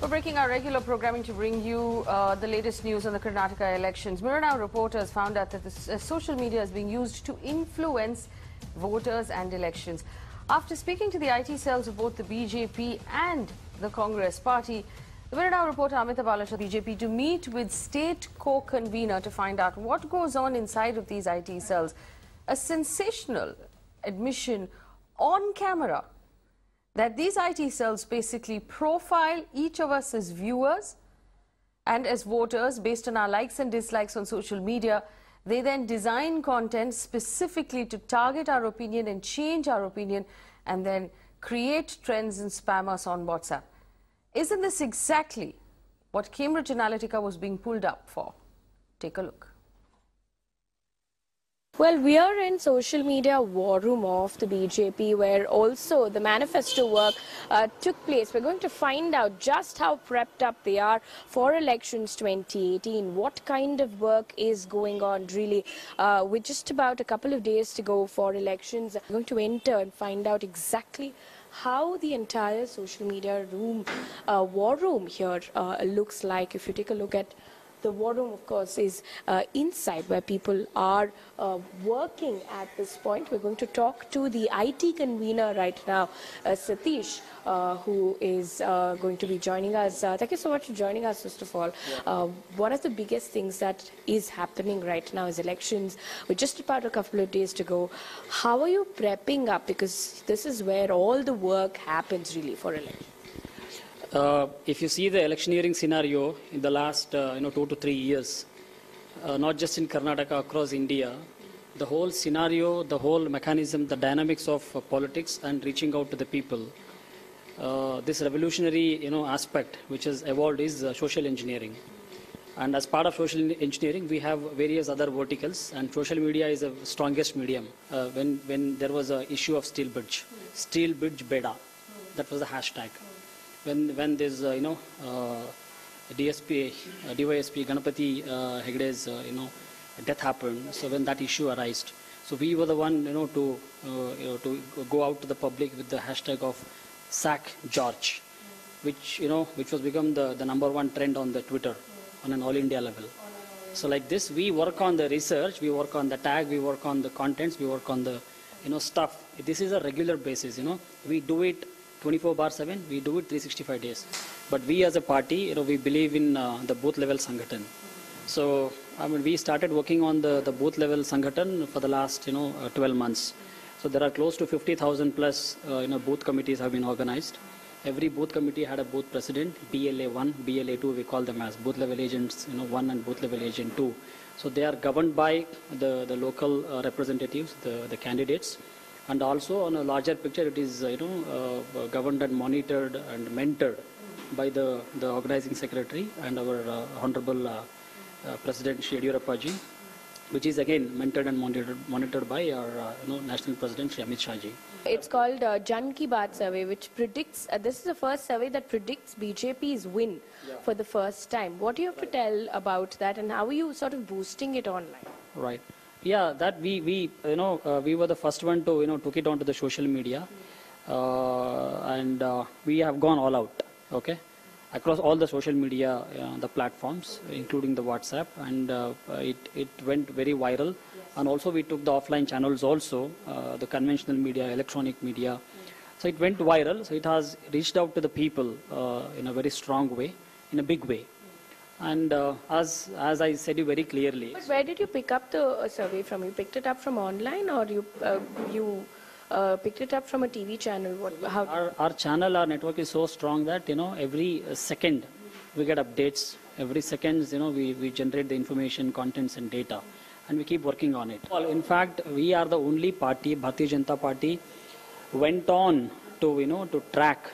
We're breaking our regular programming to bring you the latest news on the Karnataka elections. Mirror Now reporters found out that social media is being used to influence voters and elections. After speaking to the IT cells of both the BJP and the Congress party, the Mirror Now reporter Amita Balasha, BJP, to meet with state co-convener to find out what goes on inside of these IT cells. A sensational admission on camera that these IT cells basically profile each of us as viewers and as voters based on our likes and dislikes on social media. They then design content specifically to target our opinion and change our opinion and then create trends and spam us on WhatsApp. Isn't this exactly what Cambridge Analytica was being pulled up for? Take a look. Well, we are in social media war room of the BJP, where also the manifesto work took place. We're going to find out just how prepped up they are for elections 2018. What kind of work is going on really with just about a couple of days to go for elections. We're going to enter and find out exactly how the entire social media war room here looks like. If you take a look at the war room, of course, is inside where people are working at this point. We're going to talk to the IT convener right now, Satish, who is going to be joining us. Thank you so much for joining us, first of all. One of the biggest things that is happening right now is elections. With just about a couple of days to go, how are you prepping up? Because this is where all the work happens really for elections. If you see the electioneering scenario in the last 2 to 3 years, not just in Karnataka, across India, the whole scenario, the whole mechanism, the dynamics of politics and reaching out to the people, this revolutionary aspect which has evolved is social engineering. And as part of social engineering, we have various other verticals, and social media is the strongest medium. When there was an issue of steel bridge beda, that was the hashtag. When there's DSP, DYSP Ganapati Hegde's death happened, so when that issue arose, so we were the one to go out to the public with the hashtag of sack George, which was become the #1 trend on the Twitter on an all India level. So like this, we work on the research, we work on the tag, we work on the contents, we work on the stuff. This is a regular basis. We do it 24/7, we do it 365 days. But we as a party, we believe in the booth level Sanghatan. So, we started working on the booth level Sanghatan for the last, 12 months. So there are close to 50,000 plus, booth committees have been organized. Every booth committee had a booth president, BLA1, BLA2, we call them as booth level agents, 1 and booth level agent 2. So they are governed by the local representatives, the candidates. And also on a larger picture, it is governed and monitored and mentored by the organizing secretary and our Honorable President Shri Yediyurappa ji, which is again mentored and monitored by our National President Shri Amit Shah ji. It's called Jan Ki Baat survey, which predicts, this is the first survey that predicts BJP's win for the first time. What do you have to tell about that, and how are you sort of boosting it online? Right. Yeah, that we were the first one to took it onto the social media, and we have gone all out, across all the social media, the platforms, including the WhatsApp, and it went very viral. And also we took the offline channels also, the conventional media, electronic media. So it went viral. So it has reached out to the people in a very strong way, in a big way. And as I said you very clearly. But where did you pick up the survey from? You picked it up from online, or you picked it up from a TV channel? Our channel, our network is so strong that every second we get updates. Every second we generate the information, contents and data, and we keep working on it. Well, in fact, we are the only party, Bharatiya Janata Party, went on to track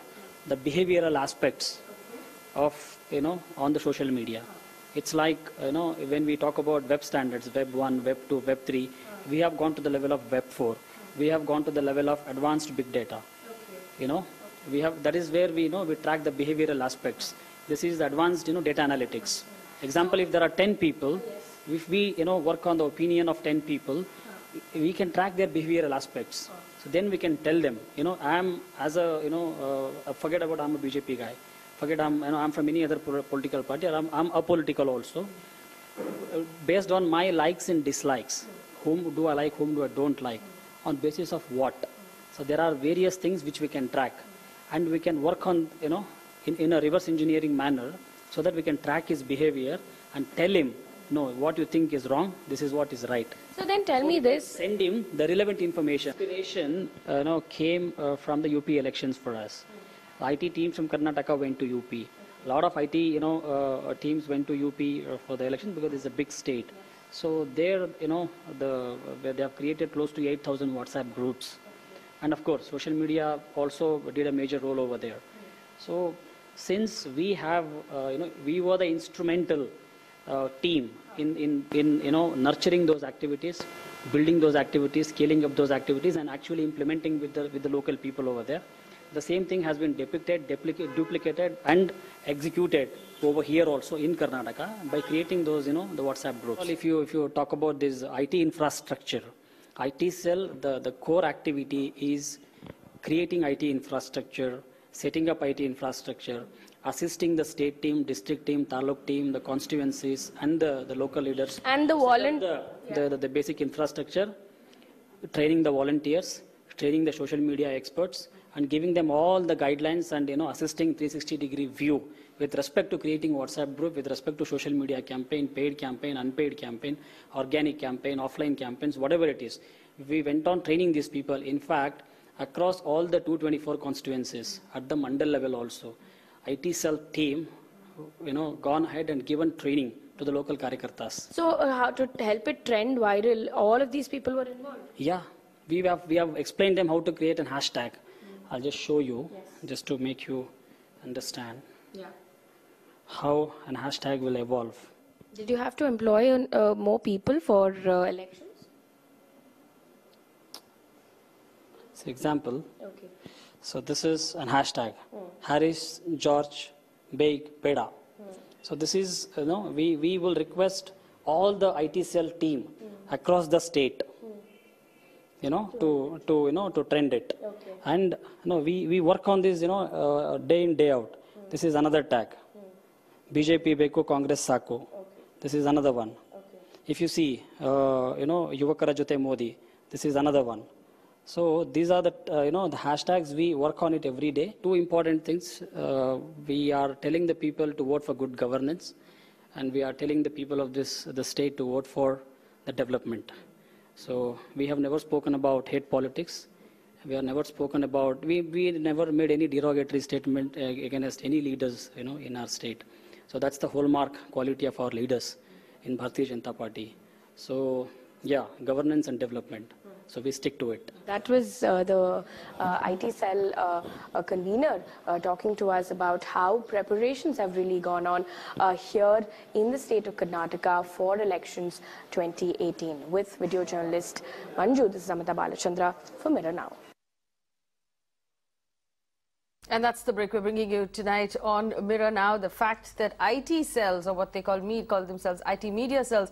the behavioral aspects of on the social media. It's like when we talk about web standards, web 1, web 2, web 3, we have gone to the level of web 4. We have gone to the level of advanced big data. We have, that is where we track the behavioral aspects. This is advanced data analytics. Example, if there are 10 people, if we work on the opinion of 10 people, we can track their behavioral aspects. So then we can tell them, I am as a, forget about I'm a BJP guy. forget I'm from any other political party, or I'm apolitical also. Based on my likes and dislikes, whom do I like, whom do I don't like, on basis of what? So there are various things which we can track, and we can work on, in a reverse engineering manner, so that we can track his behavior and tell him, no, what you think is wrong, this is what is right. So then tell me this. Send him the relevant information. Inspiration came from the UP elections for us. IT teams from Karnataka went to UP. A lot of IT teams went to UP for the election because it's a big state. So there, they have created close to 8,000 WhatsApp groups. And of course, social media also did a major role over there. So since we have, we were the instrumental team in nurturing those activities, building those activities, scaling up those activities, and actually implementing with the local people over there. The same thing has been depicted, duplicated, and executed over here also in Karnataka by creating those, the WhatsApp groups. Well, if you talk about this IT infrastructure, IT cell, the core activity is creating IT infrastructure, setting up IT infrastructure, assisting the state team, district team, taluk team, the constituencies, and the local leaders. And the the basic infrastructure, training the volunteers, training the social media experts, and giving them all the guidelines and assisting 360-degree view with respect to creating WhatsApp group, with respect to social media campaign, paid campaign, unpaid campaign, organic campaign, offline campaigns, whatever it is. We went on training these people. In fact, across all the 224 constituencies, at the mandal level also, IT cell team, gone ahead and given training to the local karyakartas. So how to help it trend viral, all of these people were involved? Yeah, we have explained them how to create a hashtag. I'll just show you, just to make you understand how an hashtag will evolve. Did you have to employ more people for elections? So example, Okay. so this is an hashtag, Harris George Beg Peda. So this is, we will request all the IT cell team across the state, to trend it. Okay. And we work on this, day in, day out. This is another tag. BJP Beko Congress Sako. Okay. This is another one. Okay. If you see, Yuvakara Jote Modi, this is another one. So these are the, the hashtags. We work on it every day. Two important things. We are telling the people to vote for good governance, and we are telling the people of the state to vote for the development. So we have never spoken about hate politics. We have never spoken about, we never made any derogatory statement against any leaders, in our state. So that's the hallmark quality of our leaders in Bharatiya Janata Party. So yeah, governance and development. So we stick to it. That was the IT cell convener talking to us about how preparations have really gone on here in the state of Karnataka for elections 2018. With video journalist Manju, this is Amita Balachandra for Mirror Now. And that's the break we're bringing you tonight on Mirror Now. The fact that IT cells, or what they call themselves IT media cells,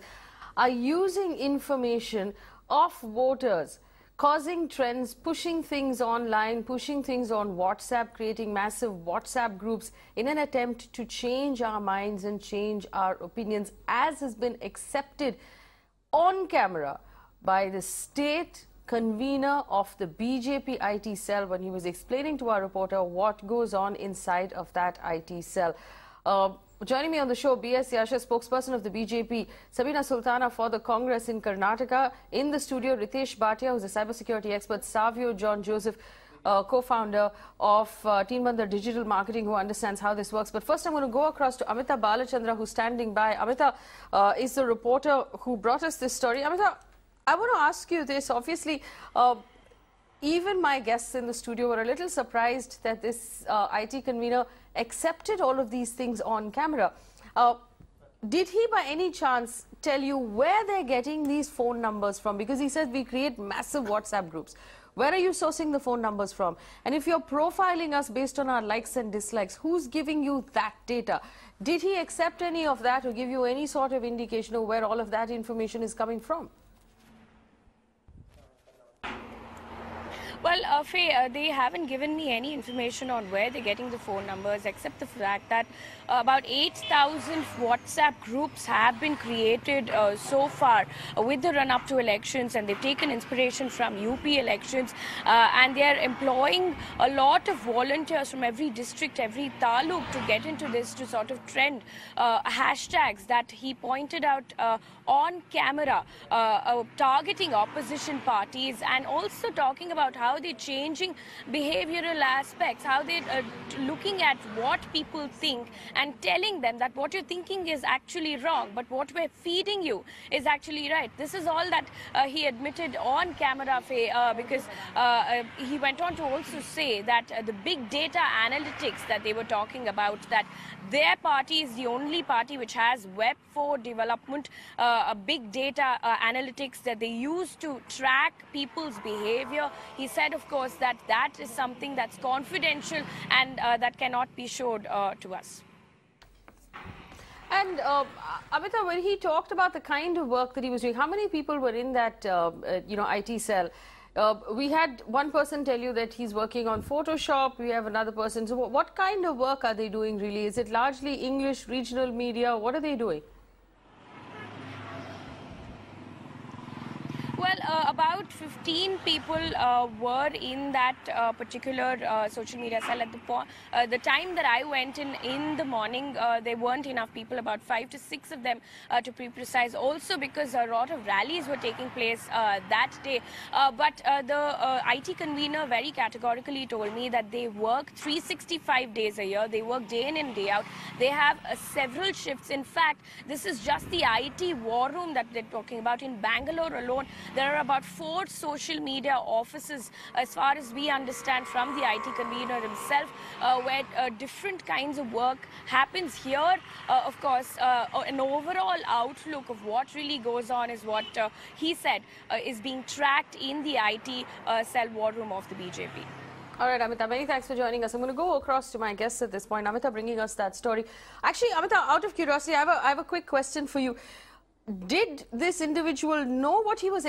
are using information of voters, causing trends, pushing things online, pushing things on WhatsApp, creating massive WhatsApp groups in an attempt to change our minds and change our opinions, as has been accepted on camera by the state convener of the BJP IT cell when he was explaining to our reporter what goes on inside of that IT cell. Joining me on the show, B.S. Yasha, spokesperson of the BJP, Sabina Sultana for the Congress in Karnataka. In the studio, Ritesh Bhatia, who's a cybersecurity expert, Savio John Joseph, co-founder of Teen Bandar Digital Marketing, who understands how this works. But first, I'm going to go across to Amita Balachandra, who's standing by. Amita is the reporter who brought us this story. Amita, I want to ask you this. Obviously, even my guests in the studio were a little surprised that this IT convener accepted all of these things on camera. Did he by any chance tell you where they're getting these phone numbers from? Because he said we create massive WhatsApp groups. Where are you sourcing the phone numbers from? And if you're profiling us based on our likes and dislikes, who's giving you that data? Did he accept any of that or give you any sort of indication of where all of that information is coming from? Well, Well, Faye, they haven't given me any information on where they're getting the phone numbers, except the fact that about 8,000 WhatsApp groups have been created so far with the run-up to elections, and they've taken inspiration from UP elections, and they're employing a lot of volunteers from every district, every taluk to get into this, to sort of trend hashtags that he pointed out on camera, targeting opposition parties, and also talking about how they're changing behavioral aspects, how they're looking at what people think and telling them that what you're thinking is actually wrong, but what we're feeding you is actually right. This is all that he admitted on camera, Faye, because he went on to also say that the big data analytics that they were talking about, that their party is the only party which has Web 4 development, a big data analytics that they use to track people's behavior. He said, of course, that that is something that's confidential and that cannot be showed to us. And Amita, when he talked about the kind of work that he was doing, how many people were in that IT cell? We had one person tell you that he's working on Photoshop. We have another person. So what kind of work are they doing really? Is it largely English, regional media? What are they doing? Well, about 15 people were in that particular social media cell at the time that I went in the morning. There weren't enough people, about 5 to 6 of them to be precise, also because a lot of rallies were taking place that day. But the IT convener very categorically told me that they work 365 days a year. They work day in and day out. They have several shifts. In fact, this is just the IT war room that they're talking about. In Bangalore alone, there are about 4 social media offices, as far as we understand from the IT convener himself, where different kinds of work happens here. Of course, an overall outlook of what really goes on is what he said is being tracked in the IT cell war room of the BJP. All right, Amita, many thanks for joining us. I'm going to go across to my guests at this point. Amita bringing us that story. Actually, Amita, out of curiosity, I have a quick question for you. Did this individual know what he was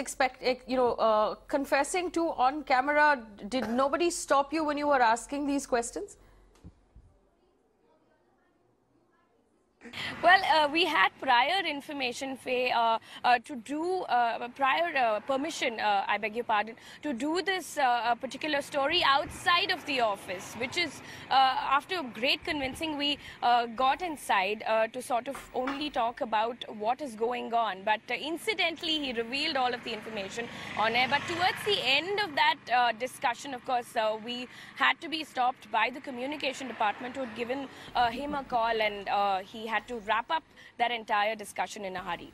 confessing to on camera? Did nobody stop you when you were asking these questions? Well, we had prior information, Faye, to do prior permission, I beg your pardon, to do this particular story outside of the office, which is, after great convincing, we got inside to sort of only talk about what is going on. But incidentally, he revealed all of the information on air. But towards the end of that discussion, of course, we had to be stopped by the communication department, who had given him a call, and he had to wrap up that entire discussion in a hurry.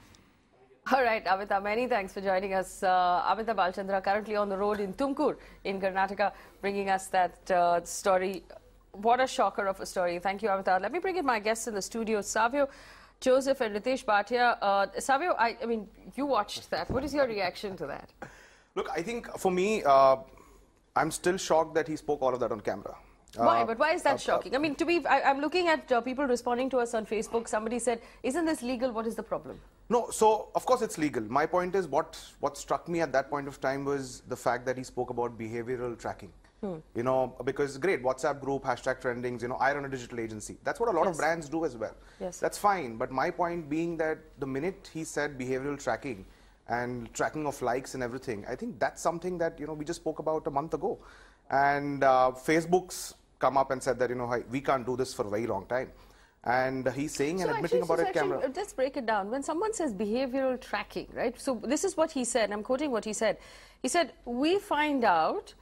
All right, Amita, many thanks for joining us. Amita Balchandra, currently on the road in Tumkur in Karnataka, bringing us that story. What a shocker of a story. Thank you, Amita. Let me bring in my guests in the studio, Savio, Joseph and Ritesh Bhatia. Savio, I mean, you watched that. What is your reaction to that? Look, I think for me, I'm still shocked that he spoke all of that on camera. Why? But why is that shocking? I mean, I'm looking at people responding to us on Facebook. Somebody said, isn't this legal? What is the problem? No, so of course it's legal. My point is, what struck me at that point of time was the fact that he spoke about behavioral tracking. You know, because great, WhatsApp group, hashtag trendings, I run a digital agency. That's what a lot of brands do as well. Yes. That's fine. But my point being that the minute he said behavioral tracking and tracking of likes and everything, I think that's something that, we just spoke about a month ago. And Facebook's come up and said that, we can't do this for a very long time. And he's saying and admitting about it camera. Let's break it down. When someone says behavioral tracking, right? So this is what he said, and I'm quoting what he said. He said, we find out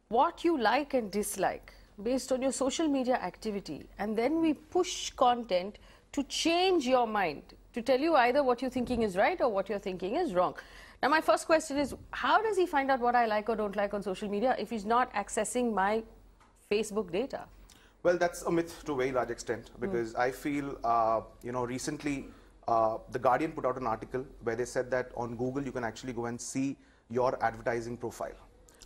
what you like and dislike based on your social media activity, and then we push content to change your mind, to tell you either what you're thinking is right or what you're thinking is wrong. Now, my first question is, how does he find out what I like or don't like on social media if he's not accessing my Facebook data? Well, that's a myth to a very large extent, because I feel, recently The Guardian put out an article where they said that on Google you can actually go and see your advertising profile,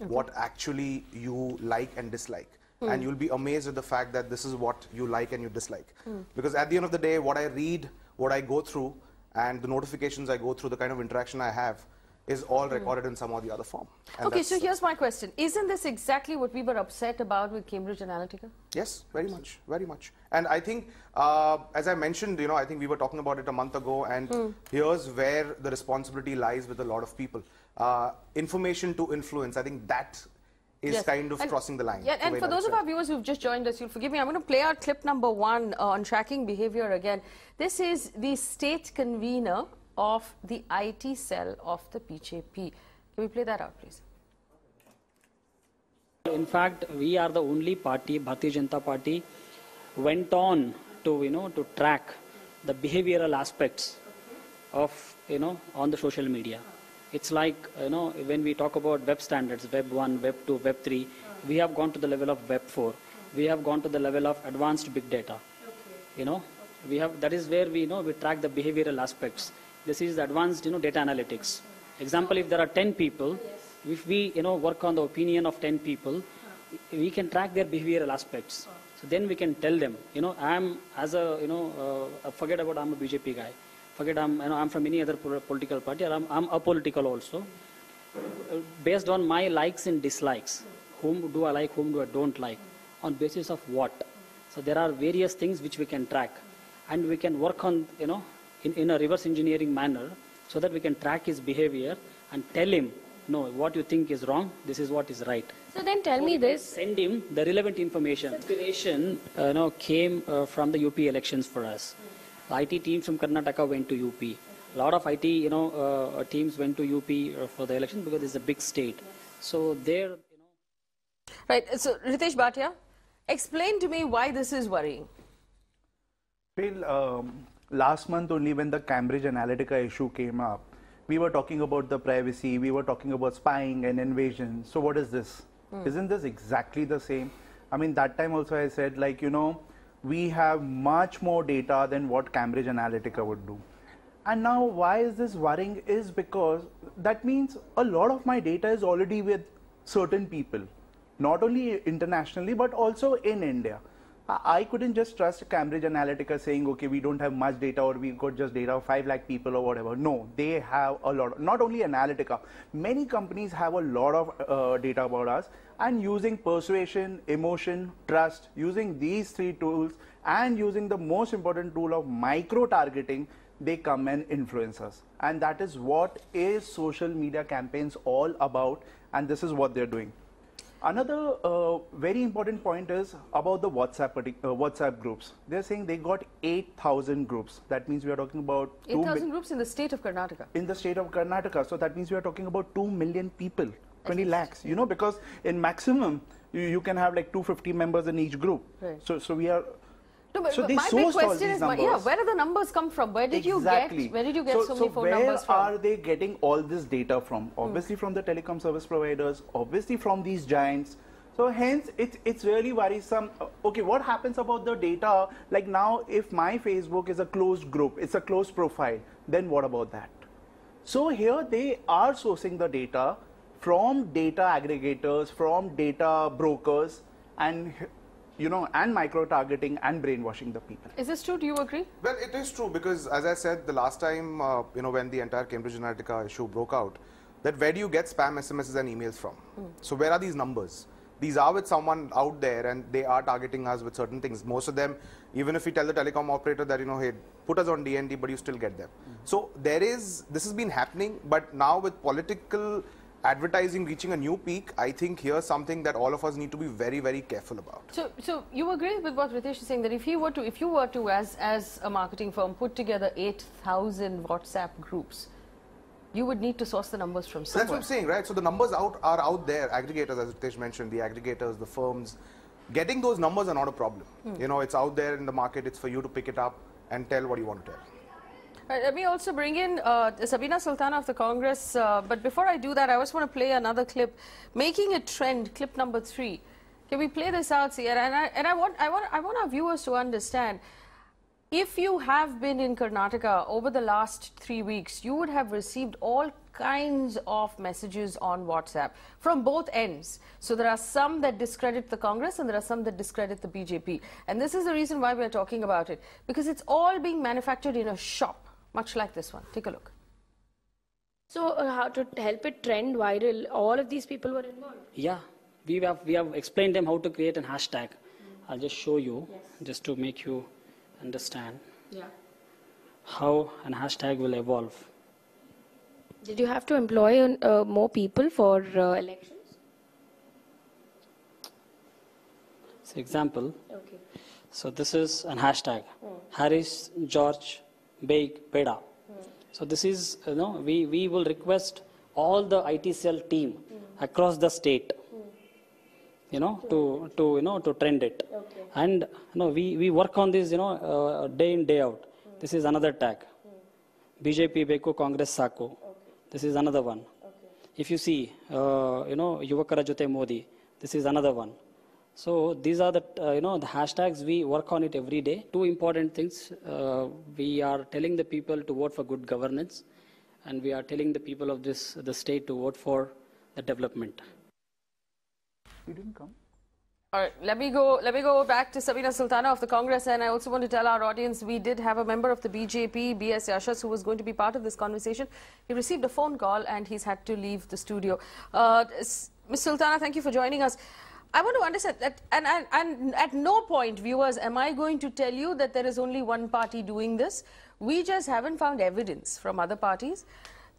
what actually you like and dislike. And you'll be amazed at the fact that this is what you like and you dislike. Because at the end of the day, what I read, what I go through, and the notifications I go through, the kind of interaction I have, is all recorded in some or the other form. And Okay, so here's my question. Isn't this exactly what we were upset about with Cambridge Analytica? Yes, very much, very much. And I think, as I mentioned, I think we were talking about it a month ago, and here's where the responsibility lies with a lot of people. Information to influence, I think that is kind of crossing the line. Yeah, and for those of our viewers who've just joined us, you'll forgive me, I'm going to play out clip number 1 on tracking behavior again. This is the state convener of the IT cell of the BJP. Can we play that out, please? In fact, we are the only party, Bharatiya Janata Party, went on to, to track the behavioral aspects of, on the social media. It's like, when we talk about web standards, Web 1, Web 2, Web 3, we have gone to the level of Web 4. We have gone to the level of advanced big data. That is where we track the behavioral aspects. This is the advanced, data analytics. Example, if there are 10 people, if we, work on the opinion of 10 people, we can track their behavioral aspects. So then we can tell them, I'm as a, forget about I'm a BJP guy. Forget I'm from any other political party, or I'm apolitical also. Based on my likes and dislikes, whom do I like, whom do I don't like, on basis of what? So there are various things which we can track, and we can work on, in a reverse engineering manner, so that we can track his behavior and tell him, no, what you think is wrong, this is what is right. So then tell me this. Send him the relevant information. Inspiration came from the UP elections for us. The IT teams from Karnataka went to UP. A lot of IT teams went to UP for the election because it's a big state. So there, Right. So Ritesh Bhatia, explain to me why this is worrying. Well, last month only when the Cambridge Analytica issue came up, we were talking about the privacy, we were talking about spying and invasion. So what is this? Isn't this exactly the same? I mean, that time also I said, like, we have much more data than what Cambridge Analytica would do. And now why is this worrying is because that means a lot of my data is already with certain people, not only internationally, but also in India. I couldn't just trust Cambridge Analytica saying, okay, we don't have much data, or we got just data of 5 lakh people or whatever. No, they have a lot. Not only Analytica, many companies have a lot of data about us, and using persuasion, emotion, trust, using these 3 tools and using the most important tool of micro-targeting, they come and influence us. And that is what is social media campaigns all about, and this is what they're doing. Another very important point is about the WhatsApp groups. They're saying they got 8,000 groups. That means we are talking about 8,000 groups in the state of Karnataka. In the state of Karnataka. So that means we are talking about 2 million people, 20 lakhs, because in maximum, you can have like 250 members in each group. Right. So we are... No, but so they my big sourced all question these is, numbers. where do the numbers come from? Where did you get so many phone numbers from? Where are they getting all this data from? Obviously from the telecom service providers, obviously from these giants. So hence, it's really worrisome. Okay, what happens about the data? Like now, if my Facebook is a closed group, it's a closed profile, then what about that? So here they are sourcing the data from data aggregators, from data brokers, and and micro-targeting and brainwashing the people. Is this true? Do you agree? Well, it is true because, as I said, the last time, when the entire Cambridge Analytica issue broke out, that where do you get spam SMSs and emails from? So where are these numbers? These are with someone out there, and they are targeting us with certain things. Most of them, even if we tell the telecom operator that, hey, put us on DND, but you still get them. So this has been happening, but now with political advertising reaching a new peak, I think here's something that all of us need to be very, very careful about. So you agree with what Ritesh is saying, that if you were to, as a marketing firm, put together 8,000 WhatsApp groups, you would need to source the numbers from somewhere. That's what I'm saying, right? So the numbers are out there. Aggregators, as Ritesh mentioned, the aggregators, the firms, getting those numbers are not a problem. It's out there in the market. It's for you to pick it up and tell what you want to tell. Let me also bring in Sabina Sultana of the Congress. But before I do that, I just want to play another clip, making a trend, clip number 3. Can we play this out, Sierra? And I want our viewers to understand. If you have been in Karnataka over the last 3 weeks, you would have received all kinds of messages on WhatsApp from both ends. So there are some that discredit the Congress and there are some that discredit the BJP. And this is the reason why we're talking about it, because it's all being manufactured in a shop, much like this one. Take a look. So how to help it trend viral, all of these people were involved? Yeah, we have explained them how to create an hashtag. I'll just show you, just to make you understand how an hashtag will evolve. Did you have to employ more people for elections? So example, Okay. so this is an hashtag, Harris George Beg Peda. So this is, we will request all the IT cell team across the state, to trend it. Okay. And we work on this, day in, day out. This is another tag. BJP Beko Congress Sako. This is another one. If you see, Yuvakara Jote Modi, this is another one. So these are the, the hashtags. We work on it every day. Two important things. We are telling the people to vote for good governance, and we are telling the people of the state to vote for the development. You didn't come. All right, let me go back to Sabina Sultana of the Congress, and I also want to tell our audience we did have a member of the BJP, B.S. Yashas, who was going to be part of this conversation. He received a phone call and he's had to leave the studio. Ms. Sultana, thank you for joining us. I want to understand that, and at no point, viewers, am I going to tell you that there is only one party doing this. We just haven't found evidence from other parties.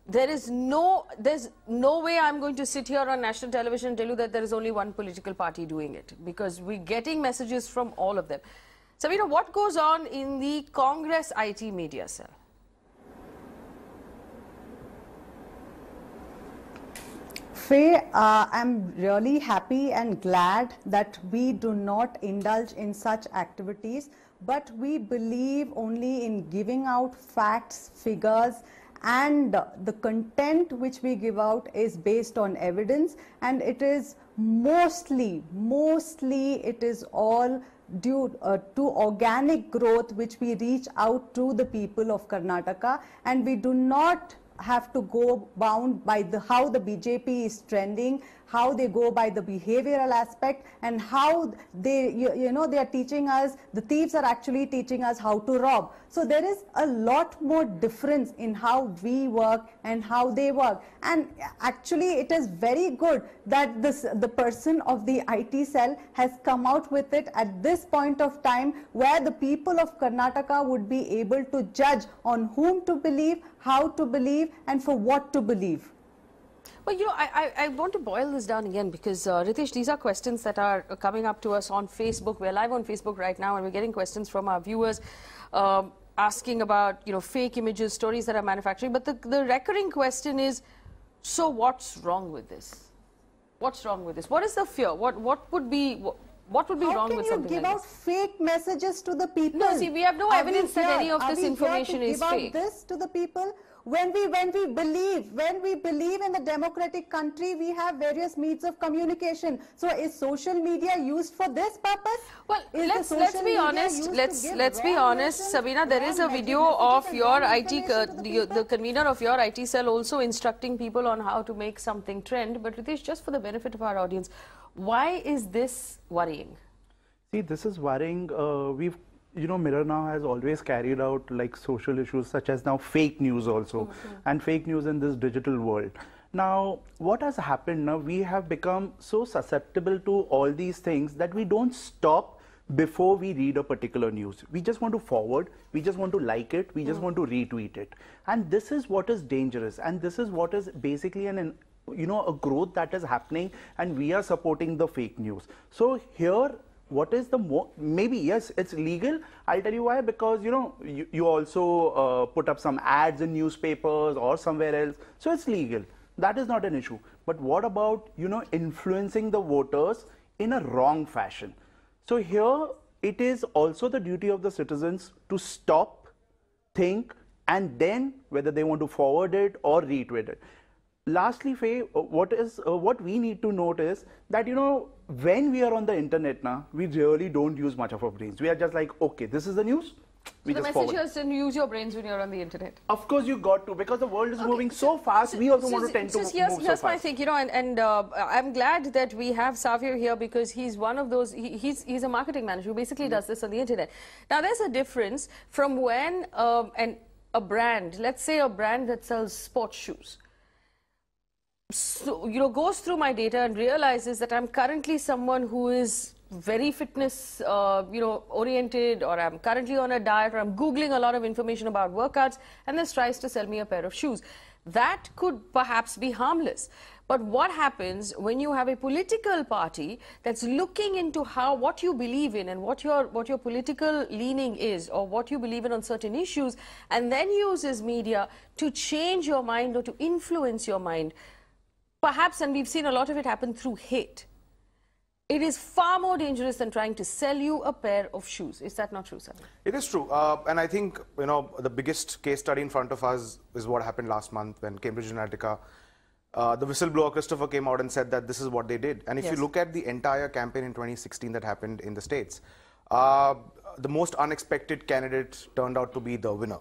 There's no way I'm going to sit here on national television and tell you that there is only one political party doing it, because we're getting messages from all of them. Sabina, what goes on in the Congress IT media cell? Faye, I'm really happy and glad that we do not indulge in such activities, but we believe only in giving out facts, figures, and the content which we give out is based on evidence, and it is mostly it is all due to organic growth which we reach out to the people of Karnataka, and we do not have to go bound by how the BJP is trending, how they go by the behavioral aspect, and how they, they are teaching us, the thieves are actually teaching us how to rob. So there is a lot more difference in how we work and how they work. And actually it is very good that the person of the IT cell has come out with it at this point of time, where the people of Karnataka would be able to judge on whom to believe, how to believe, and for what to believe. Well, I want to boil this down again, because Ritesh, these are questions that are coming up to us on Facebook. We're live on Facebook right now, and we're getting questions from our viewers asking about, fake images, stories that are manufacturing. But the recurring question is, so what's wrong with this? What's wrong with this? What is the fear? What would be wrong with something like this? How can you give out fake messages to the people? No, see, we have no evidence that any of this information is fake. Are we here to give out this to the people? When we believe in the democratic country, we have various means of communication. So is social media used for this purpose? Well, let's be honest. Let's be honest, Sabina. There is a video of your the convener of your IT cell also instructing people on how to make something trend. But Ritesh, just for the benefit of our audience, why is this worrying? See, this is worrying. Mirror now has always carried out like social issues such as now fake news also, and fake news in this digital world. Now, what has happened now, we have become so susceptible to all these things that we don't stop before we read a particular news. We just want to forward, we just want to like it, we just want to retweet it. And this is what is dangerous, and this is what is basically a growth that is happening, and we are supporting the fake news. So here, what is the maybe yes, it's legal. I'll tell you why, because you also put up some ads in newspapers or somewhere else, so it's legal. That is not an issue. But what about influencing the voters in a wrong fashion? So here it is also the duty of the citizens to stop, think, and then whether they want to forward it or retweet it. Lastly, Faye, what we need to note is that when we are on the internet now, we really don't use much of our brains. We are just like, okay, this is the news. So the message is to use your brains when you're on the internet. Of course, you got to, because the world is moving so fast. We also want to tend to move so fast. Here's my thing, and I'm glad that we have Savio here, because he's one of those. He's a marketing manager who basically does this on the internet. Now, there's a difference from when a brand, let's say a brand that sells sports shoes, so, goes through my data and realizes that I'm currently someone who is very fitness, oriented, or I'm currently on a diet, or I'm Googling a lot of information about workouts, and this tries to sell me a pair of shoes. That could perhaps be harmless. But what happens when you have a political party that's looking into what you believe in and what your political leaning is, or what you believe in on certain issues, and then uses media to change your mind or to influence your mind? Perhaps, and we've seen a lot of it happen through hate. It is far more dangerous than trying to sell you a pair of shoes. Is that not true, sir? It is true. And I think, the biggest case study in front of us is what happened last month when Cambridge Analytica, the whistleblower Christopher came out and said that this is what they did. And if you look at the entire campaign in 2016 that happened in the States, the most unexpected candidate turned out to be the winner.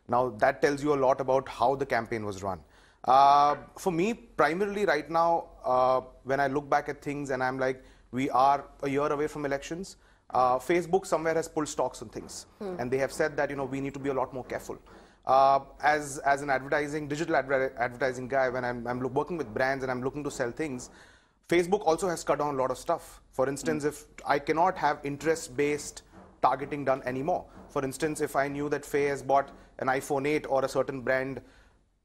Now, that tells you a lot about how the campaign was run. For me, primarily right now, when I look back at things and I'm like, we are a year away from elections, Facebook somewhere has pulled stocks on things. And they have said that, we need to be a lot more careful. As an digital advertising guy, when I'm working with brands and I'm looking to sell things, Facebook also has cut down a lot of stuff. For instance, if I cannot have interest-based targeting done anymore. For instance, if I knew that Faye has bought an iPhone 8 or a certain brand,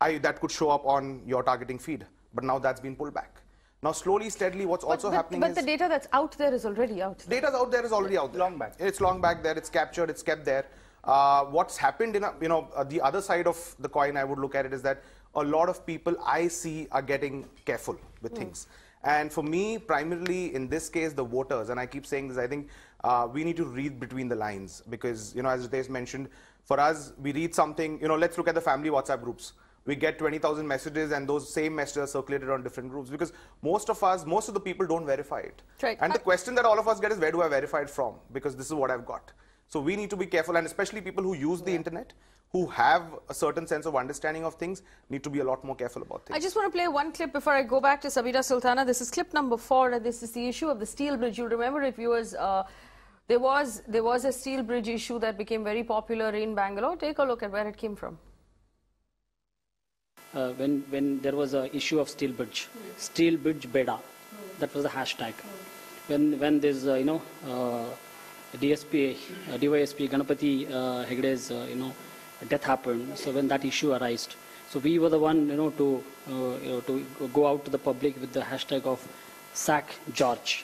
that could show up on your targeting feed. But now that's been pulled back. Now, slowly, steadily, what's also happening is... But the data that's out there is already out there. Data's out there is already out there. Long back. It's long back there, it's captured, it's kept there. What's happened in, the other side of the coin, I would look at it, is that a lot of people I see are getting careful with things. And for me, primarily in this case, the voters, and I keep saying this, I think we need to read between the lines because, as Ritesh mentioned, for us, we read something, let's look at the family WhatsApp groups. We get 20,000 messages and those same messages are circulated on different groups because most of the people don't verify it. Right. And the question that all of us get is, where do I verify it from? Because this is what I've got. So we need to be careful, and especially people who use the internet, who have a certain sense of understanding of things, need to be a lot more careful about things. I just want to play one clip before I go back to Sabita Sultana. This is clip number 4, and this is the issue of the steel bridge. You'll remember it, viewers. There was a steel bridge issue that became very popular in Bangalore. Take a look at where it came from. When there was an issue of steel bridge beda, that was the hashtag. When this DSP, DYSP Ganapati Hegde's death happened, so when that issue arose, so we were the one to go out to the public with the hashtag of sack George,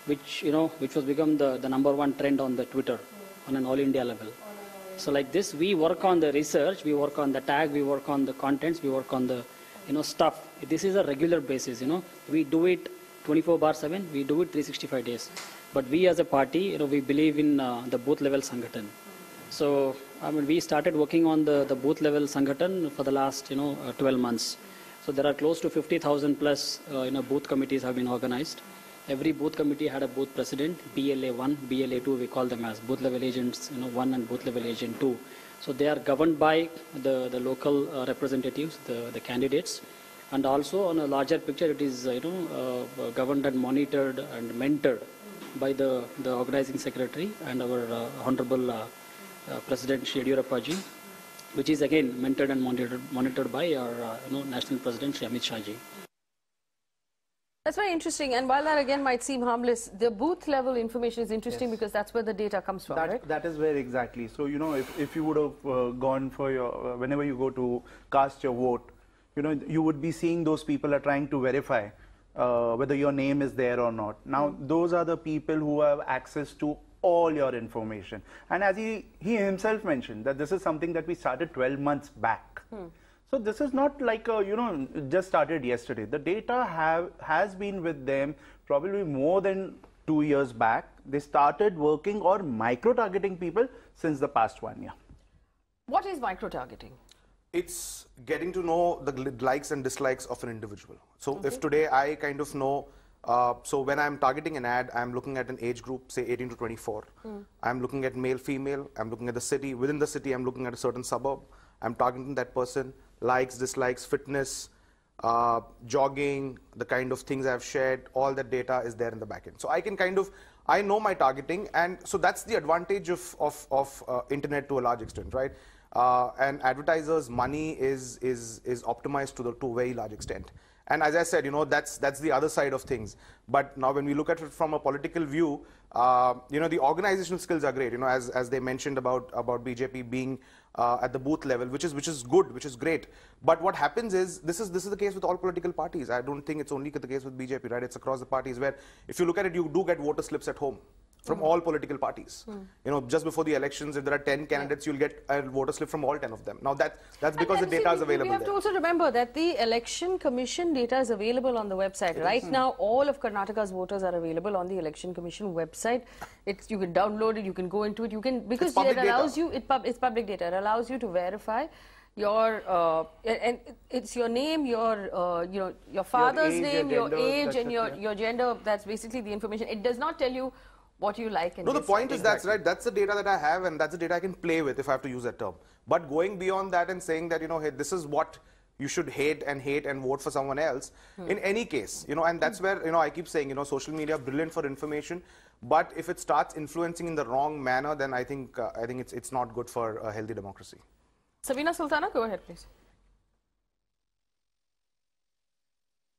which was become the #1 trend on the Twitter on an all India level. So like this, we work on the research, we work on the tag, we work on the contents, we work on the stuff. This is a regular basis. We do it 24/7. We do it 365 days. But we as a party, we believe in the booth level Sanghatan. So we started working on the booth level Sanghatan for the last 12 months. So there are close to 50,000 plus booth committees have been organized. Every booth committee had a booth president, BLA1, BLA2, we call them as booth level agents 1 and booth level agent 2. So they are governed by the local representatives, the candidates. And also on a larger picture, it is governed and monitored and mentored by the organizing secretary and our Honorable President Shri Yediyurappa ji, which is again mentored and monitored by our National President Shri Amit Shah ji. That's very interesting, and while that again might seem harmless, the booth level information is interesting because that's where the data comes from, right? That is where exactly. So, if you would have gone for your, whenever you go to cast your vote, you would be seeing those people are trying to verify whether your name is there or not. Now, those are the people who have access to all your information. And as he himself mentioned, that this is something that we started 12 months back. So this is not like, just started yesterday. The data has been with them probably more than 2 years back. They started working or micro-targeting people since the past 1 year. What is micro-targeting? It's getting to know the likes and dislikes of an individual. So if today I kind of know, so when I'm targeting an ad, I'm looking at an age group, say 18 to 24. I'm looking at male, female. I'm looking at the city. Within the city, I'm looking at a certain suburb. I'm targeting that person. Likes, dislikes, fitness, jogging, the kind of things I've shared, all that data is there in the backend. So I can I know my targeting, and so that's the advantage of internet to a large extent, right? and advertisers' money is optimized to a very large extent. And as I said, that's the other side of things. But now when we look at it from a political view, the organizational skills are great. As they mentioned about BJP being at the booth level, which is good, which is great. But what happens is this is the case with all political parties. I don't think it's only the case with BJP, right? It's across the parties where if you look at it, you do get voter slips at home from all political parties. Just before the elections, if there are 10 candidates, you'll get a voter slip from all 10 of them. Now that's because the data is available. We have to also remember that the Election Commission data is available on the website. Right now, all of Karnataka's voters are available on the Election Commission website. You can download it, you can go into it, because it allows you, it's public data, it allows you to verify your and it's your name, your father's name, your age, and your gender. That's basically the information. It does not tell you what you like and the point is right. That's the data that I have, and that's the data I can play with if I have to use that term. But going beyond that and saying that hey, this is what you should hate and vote for someone else. In any case, and that's where I keep saying social media brilliant for information, but if it starts influencing in the wrong manner, then I think it's not good for a healthy democracy. Sabina Sultana, go ahead, please.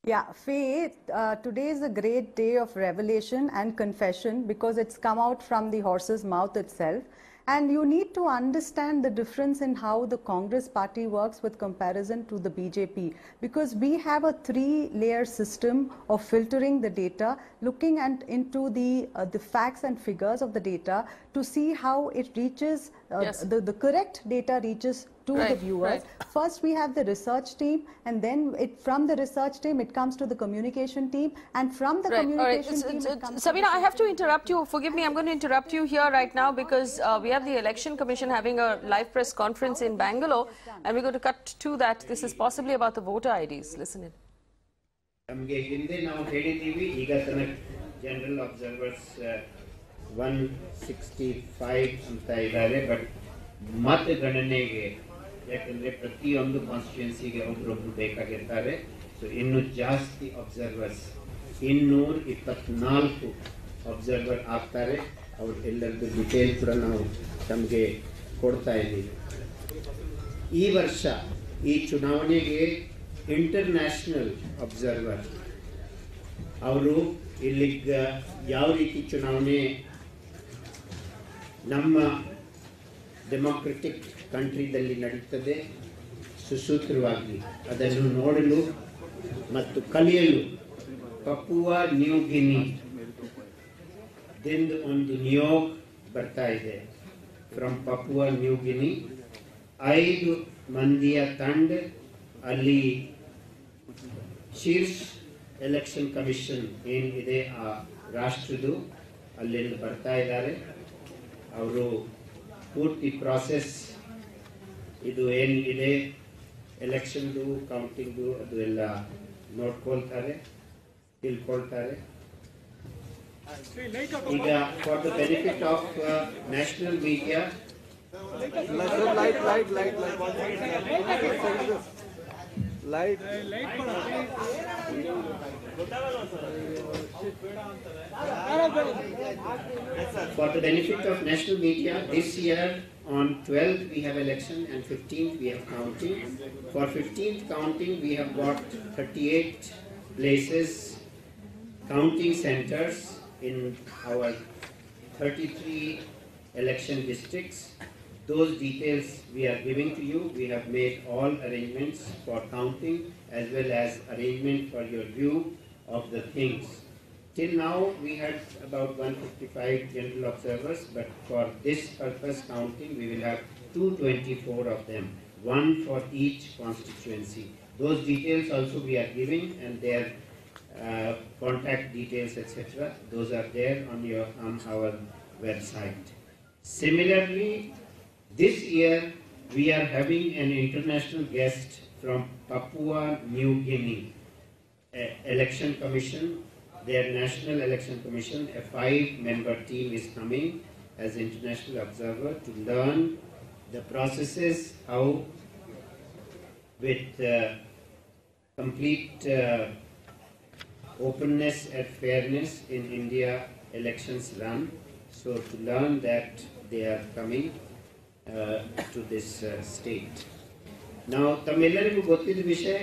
Yeah, Faye, today is a great day of revelation and confession because it's come out from the horse's mouth itself. And you need to understand the difference in how the Congress party works with comparison to the BJP, because we have a three-layer system of filtering the data, looking into the facts and figures of the data to see how it reaches, the correct data reaches to the viewers. First, we have the research team, and then from the research team, it comes to the communication team, and from the communication team, it comes Sabina, I have to interrupt you. Forgive me, I'm going to interrupt you here right now because we have the Election Commission having a live press conference in Bangalore, and we're going to cut to that. This is possibly about the voter IDs. Listen in. General observers 165 ಅಂತ ಇದ್ದಾರೆ, but ಮತ ಗಣನೆಗೆ ಯಾಕಂದ್ರೆ ಪ್ರತಿಯೊಂದು ಕಾನ್ಸ್ಟಿಟ್ಯೂನ್ಸಿಗೆ ಒಬ್ಬರೊಬ್ಬರು ಬೇಕಾಗಿರ್ತಾರೆ. So ಇನ್ನು ಜಾಸ್ತಿ observers 224 observer ಆಗ್ತಾರೆ. ಅವ್ರ ಎಲ್ಲರದ್ದು ಡಿಟೇಲ್ ಕೂಡ ನಾವು ತಮಗೆ ಕೊಡ್ತಾ ಇದ್ದೀವಿ. ಈ ವರ್ಷ ಈ ಚುನಾವಣೆಗೆ ಇಂಟರ್ನ್ಯಾಷನಲ್ ಅಬ್ಸರ್ವರ್ ಅವರು ಇಲ್ಲಿಗೆ ಯಾವ ರೀತಿ ಚುನಾವಣೆ ನಮ್ಮ ಡೆಮಾಕ್ರೆಟಿಕ್ ಕಂಟ್ರಿದಲ್ಲಿ ನಡೀತದೆ ಸುಸೂತ್ರವಾಗಿ ಅದನ್ನು ನೋಡಲು ಮತ್ತು ಕಲಿಯಲು ಪಪುವಾ ನ್ಯೂ ಗಿನಿ ದಿಂದ ಒಂದು ನಿಯೋಗ ಬರ್ತಾ ಇದೆ. ಫ್ರಮ್ ಪಪುವಾ ನ್ಯೂ ಗಿನಿ 5 ಮಂದಿಯ ತಂಡ ಅಲ್ಲಿ ಶೀರ್ಷ್ ಎಲೆಕ್ಷನ್ ಕಮಿಷನ್ ಏನಿದೆ ಆ ರಾಷ್ಟ್ರದ್ದು ಅಲ್ಲಿಂದ ಬರ್ತಾ ಇದ್ದಾರೆ. ಅವರು ಪೂರ್ತಿ ಪ್ರಾಸೆಸ್ ಇದು ಏನಿದೆ ಎಲೆಕ್ಷನ್ದು ಕೌಂಟಿಂಗು ಅದು ಎಲ್ಲ ನೋಡ್ಕೊಳ್ತಾರೆ, ತಿಳ್ಕೊಳ್ತಾರೆ. ಈಗ for the benefit of national media For the benefit of national media, this year on 12th we have election and 15th we have counting. For 15th counting we have got 38 places, counting centers in our 33 election districts. Those details we are giving to you. We have made all arrangements for counting as well as arrangement for your view of the things. Till now we had about 155 general observers, but for this purpose counting we will have 224 of them, one for each constituency. Those details also we are giving, and their contact details etc. Those are there on our website. Similarly, this year we are having an international guest from Papua New Guinea Election Commission, their National Election Commission. A 5-member team is coming as international observer to learn the processes, how with complete openness and fairness in India elections run. So to learn that they are coming. to this state. Now, ತಮ್ಮೆಲ್ಲರಿಗೂ ಗೊತ್ತಿದ್ದ ವಿಷಯ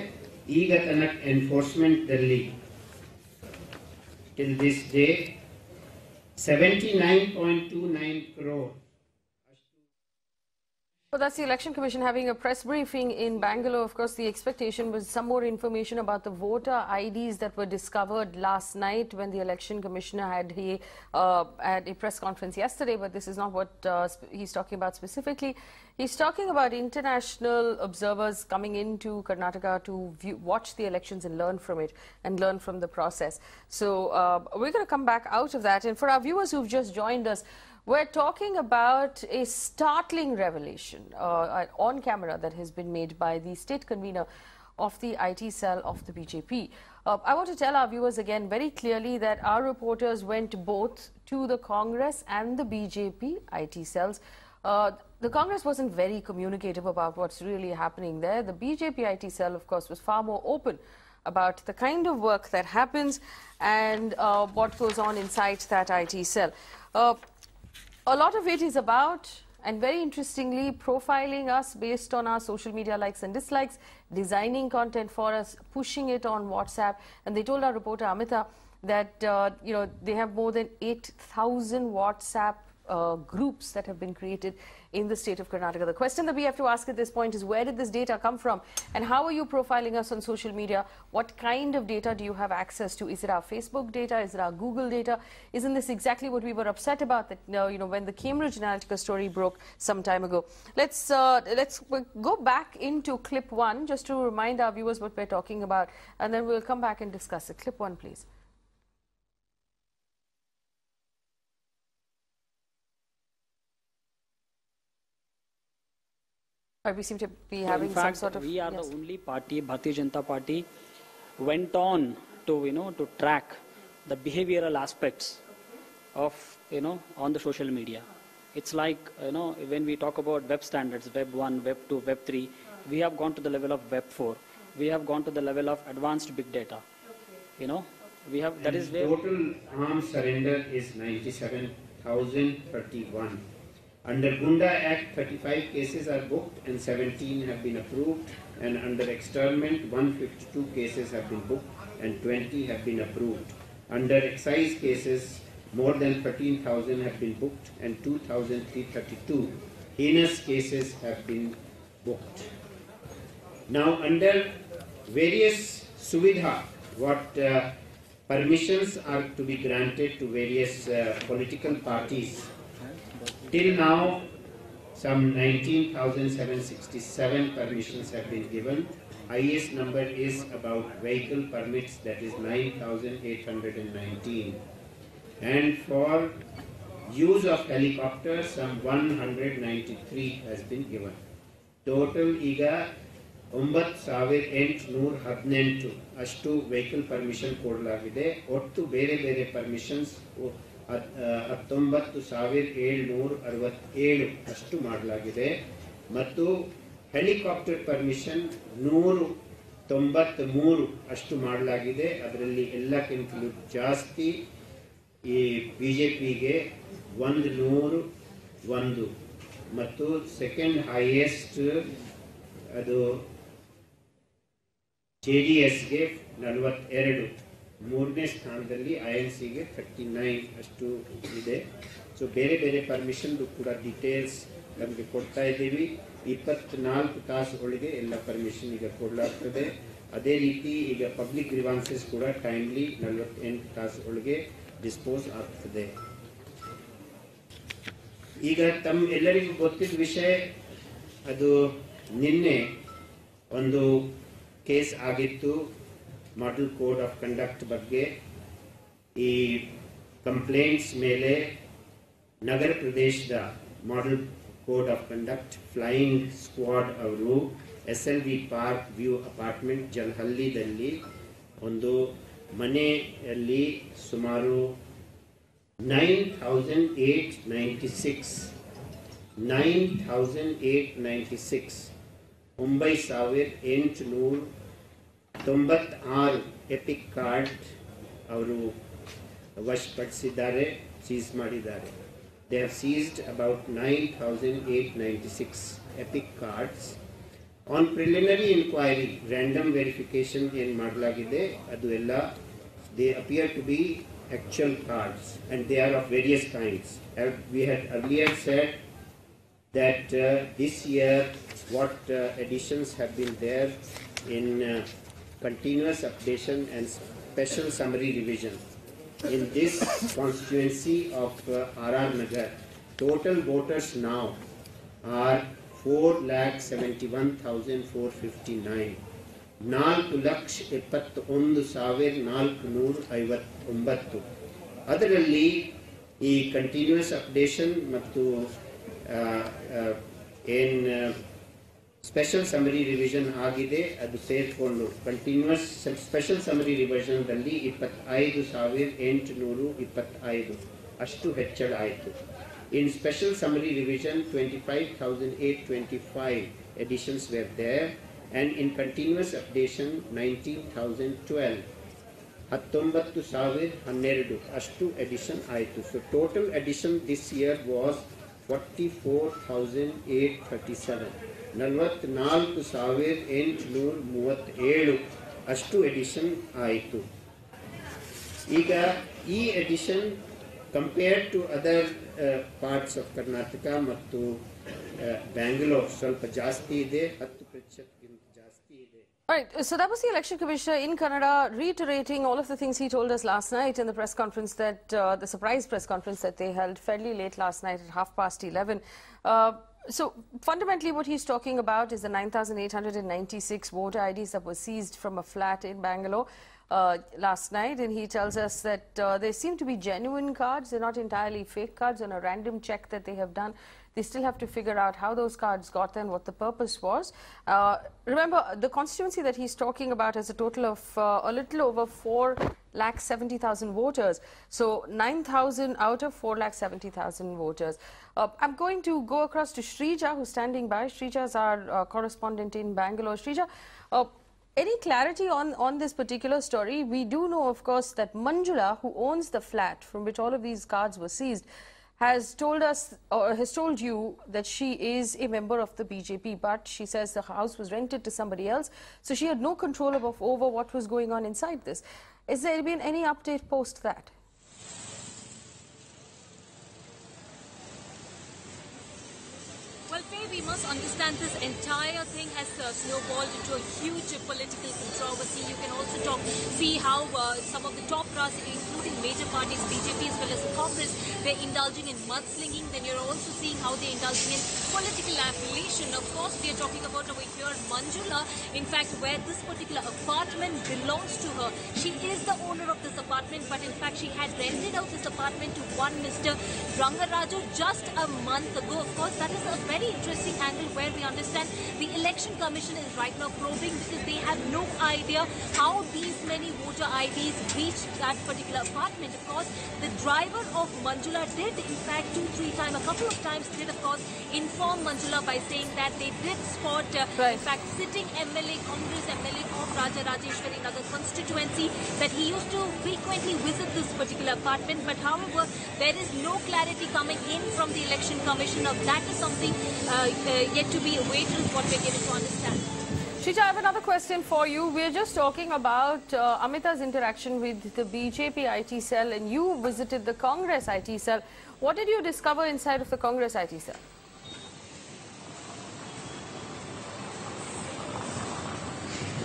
ಈಗ ತನಕ enforcement ದಲ್ಲಿ till this day 79.29 crore. Well, that's the Election Commission having a press briefing in Bangalore. Of course, the expectation was some more information about the voter IDs that were discovered last night when the Election Commissioner had a press conference yesterday, but this is not what he's talking about specifically. He's talking about international observers coming into Karnataka to watch the elections and learn from it and learn from the process. So we're going to come back out of that. And for our viewers who've just joined us, we're talking about a startling revelation on camera that has been made by the state convener of the IT cell of the BJP. I want to tell our viewers again very clearly that our reporters went both to the Congress and the BJP IT cells. The Congress wasn't very communicative about what's really happening there. The BJP IT cell, of course, was far more open about the kind of work that happens and what goes on inside that IT cell. A lot of it is about, and very interestingly, profiling us based on our social media likes and dislikes, designing content for us, pushing it on WhatsApp. And they told our reporter Amita that they have more than 8,000 WhatsApp groups that have been created in the state of Karnataka. The question that we have to ask at this point is, where did this data come from? And how are you profiling us on social media? What kind of data do you have access to? Is it our Facebook data? Is it our Google data? Isn't this exactly what we were upset about that, when the Cambridge Analytica story broke some time ago? Let's go back into clip 1 just to remind our viewers what we're talking about, and then we'll come back and discuss it. Clip 1, please. We seem to be having some sort of... we are the only party, Bharatiya Janata Party, went on to, to track the behavioral aspects of, on the social media. It's like, when we talk about web standards, Web 1, Web 2, Web 3, we have gone to the level of Web 4. We have gone to the level of advanced big data. We have, that is where... Total arms surrender is 97,031. Under Gunda Act, 35 cases are booked and 17 have been approved, and under externment, 152 cases have been booked and 20 have been approved. Under excise cases, more than 13,000 have been booked and 2,332 heinous cases have been booked. Now, under various suvidha, what permissions are to be granted to various political parties, till now, some 19,767 permissions have been given. Highest number is about vehicle permits, that is 9,819. And for use of helicopters, some 193 has been given. Total iga 9,818 ಅಷ್ಟು vehicle permission ಕೊಡಲಾಗಿದೆ. ಒಟ್ಟು ಬೇರೆ ಬೇರೆ permissions 19,767 ಅಷ್ಟು ಮಾಡಲಾಗಿದೆ. ಮತ್ತು helicopter permission 193 ಅಷ್ಟು ಮಾಡಲಾಗಿದೆ. ಅದರಲ್ಲಿ ಎಲ್ಲಕ್ಕಿಂತಲೂ ಜಾಸ್ತಿ ಈ ಬಿಜೆಪಿಗೆ 101 ಮತ್ತು ಸೆಕೆಂಡ್ ಹೈಯೆಸ್ಟ್ ಅದು ಜೆಡಿಎಸ್ಗೆ 42, ಮೂರನೇ ಸ್ಥಾನದಲ್ಲಿ ಐಎನ್ಸಿಗೆ 39 ಅಷ್ಟು ಇದೆ. ಸೊ ಬೇರೆ ಬೇರೆ ಪರ್ಮಿಷನ್ ಕೂಡ ಡೀಟೇಲ್ಸ್ ನಮಗೆ ಕೊಡ್ತಾ ಇದ್ದೀವಿ. 24 ತಾಸು ಒಳಗೆ ಎಲ್ಲ ಪರ್ಮಿಷನ್ ಈಗ ಕೊಡಲಾಗ್ತದೆ. ಅದೇ ರೀತಿ ಈಗ ಪಬ್ಲಿಕ್ ಗ್ರೀವಾನ್ಸಸ್ ಕೂಡ ಟೈಮ್ಲಿ 48 ತಾಸು ಒಳಗೆ ಡಿಸ್ಪೋಸ್ ಆಗ್ತದೆ. ಈಗ ತಮ್ಮ ಎಲ್ಲರಿಗೂ ಗೊತ್ತಿದ್ದ ವಿಷಯ, ಅದು ನಿನ್ನೆ ಒಂದು ಕೇಸ್ ಆಗಿತ್ತು ಮಾಡೆಲ್ ಕೋಡ್ ಆಫ್ ಕಂಡಕ್ಟ್ ಬಗ್ಗೆ. ಈ ಕಂಪ್ಲೇಂಟ್ಸ್ ಮೇಲೆ ನಗರ ಪ್ರದೇಶದ model code of conduct flying squad ಅವರು SLV ಪಾರ್ಕ್ ವ್ಯೂ ಅಪಾರ್ಟ್ಮೆಂಟ್ ಜಲಹಳ್ಳಿದಲ್ಲಿ ಒಂದು ಮನೆಯಲ್ಲಿ ಸುಮಾರು 9,896 9,896 ಎಪಿಕ್ ಕಾರ್ಡ್ ಅವರು ವಶಪಡಿಸಿದ್ದಾರೆ, ಸೀಸ್ ಮಾಡಿದ್ದಾರೆ. They have seized about 9,896 epic cards. On preliminary inquiry, random verification in Madlagide, Aduella, they appear to be actual cards and they are of various kinds. We had earlier said that this year what additions have been there in continuous updation and special summary revision. In this constituency of RR Nagar, total voters now are 4,71,459. 4,71,459. ಅದರಲ್ಲಿ ಈ continuous updation ಮತ್ತು special summary revision ಆಗಿದೆ ಅದು ಸೇರಿಕೊಂಡು continuous special summary ರಿವಿಷನ್ದಲ್ಲಿ 25,825 ಅಷ್ಟು ಹೆಚ್ಚಳ ಆಯಿತು. In special summary revision, 25,825 additions were there, and in continuous updation, 19,012. 19,012 ಅಷ್ಟು addition ಆಯಿತು. So total addition this year was 44,837. 44,837 ಅಷ್ಟು addition ಆಯಿತು. ಈಗ ಈ addition compared to other parts of Karnataka ಮತ್ತು Bangalore ಸ್ವಲ್ಪ ಜಾಸ್ತಿ ಇದೆ, 10% ಜಾಸ್ತಿ ಇದೆ. All right, so that was the Election Commissioner in Kannada reiterating all of the things he told us last night in the press conference that, the surprise press conference that they held fairly late last night at 11:30. So fundamentally what he's talking about is the 9,896 voter IDs that were seized from a flat in Bangalore last night, and he tells us that they seem to be genuine cards, they're not entirely fake cards. On a random check that they have done, they still have to figure out how those cards got there and what the purpose was. Remember, the constituency that he's talking about has a total of a little over 4,70,000 voters. So 9,000 out of 4,70,000 voters. I'm going to go across to Shrija, who's standing by. Shrija is our correspondent in Bangalore. Shrija, any clarity on this particular story? We do know, of course, that Manjula, who owns the flat from which all of these cards were seized, has told us, or has told you, that she is a member of the BJP, but she says the house was rented to somebody else, so she had no control over what was going on inside this. Has there been any update post that? Well, Faye, we must understand this entire thing has snowballed into a huge political controversy. You can also see how some of the top brass, including major parties, BJP as well as the Congress, they're indulging in mudslinging. Then you're also seeing how they're indulging in political affiliation. Of course, we are talking about over here Manjula, in fact, where this particular apartment belongs to her. She is the owner of this apartment, but in fact, she had rented out this apartment to one Mr. Rangaraju just a month ago. Of course, that is a very interesting angle where we understand the Election Commission is right now probing because they have no idea how these many voter IDs reached that particular apartment. Of course, the driver of Manjula did in fact a couple of times did of course inform Manjula by saying that they did spot in fact sitting MLA, Congress MLA of Raja Rajeshwari Nagar constituency, that he used to frequently visit this particular apartment. But however, there is no clarity coming in from the Election Commission. Of that is something yet to be awaited, what we're getting to understand. Shrija, I have another question for you. We're just talking about Amita's interaction with the BJP IT cell, and you visited the Congress IT cell. What did you discover inside of the Congress IT cell?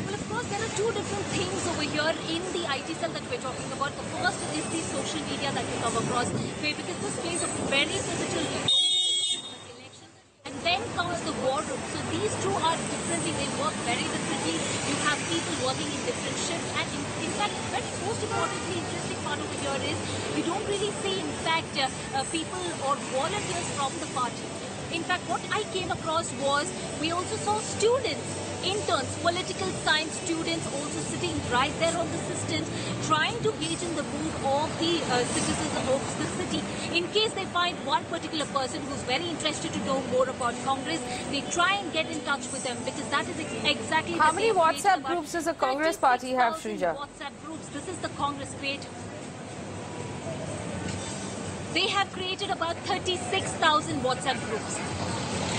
Well, of course, there are two different things over here in the IT cell that we're talking about. The first is the social media that we come across, because this plays a very pivotal role. Then comes the war room. So these two are differently, they work very differently. You have people working in different shifts, and in fact, very most importantly, interesting part over here is you don't really see in fact people or volunteers from the party. In fact, what I came across was we also saw students, interns, political science students also sitting right there on the systems, trying to gauge in the mood of the citizens of the city. In case they find one particular person who's very interested to know more about Congress, they try and get in touch with them, because that is exactly how many WhatsApp groups does the Congress party have, Shrija? WhatsApp groups. This is the Congress page. they have created about 36,000 WhatsApp groups.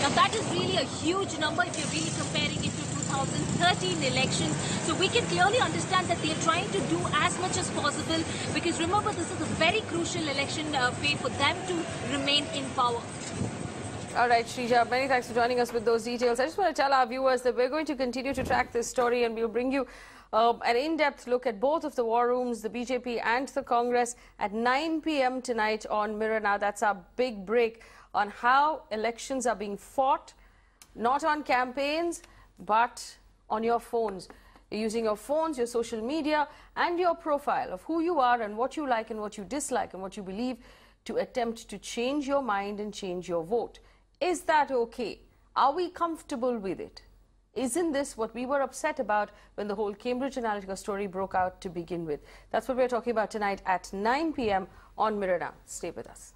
Now that is really a huge number if you're really comparing it to 2013 elections. So we can clearly understand that they're trying to do as much as possible, because remember, this is a very crucial election Faye, for them to remain in power. All right, Shrija, many thanks for joining us with those details. I just want to tell our viewers that we're going to continue to track this story, and we'll bring you an in-depth look at both of the war rooms, the BJP and the Congress, at 9 p.m. tonight on Mirror Now. That's our big break on how elections are being fought, not on campaigns, but on your phones. You're using your phones, your social media, and your profile of who you are and what you like and what you dislike and what you believe to attempt to change your mind and change your vote. Is that okay? Are we comfortable with it? Isn't this what we were upset about when the whole Cambridge Analytica story broke out to begin with? That's what we're talking about tonight at 9 p.m. on Mirror Now. Stay with us.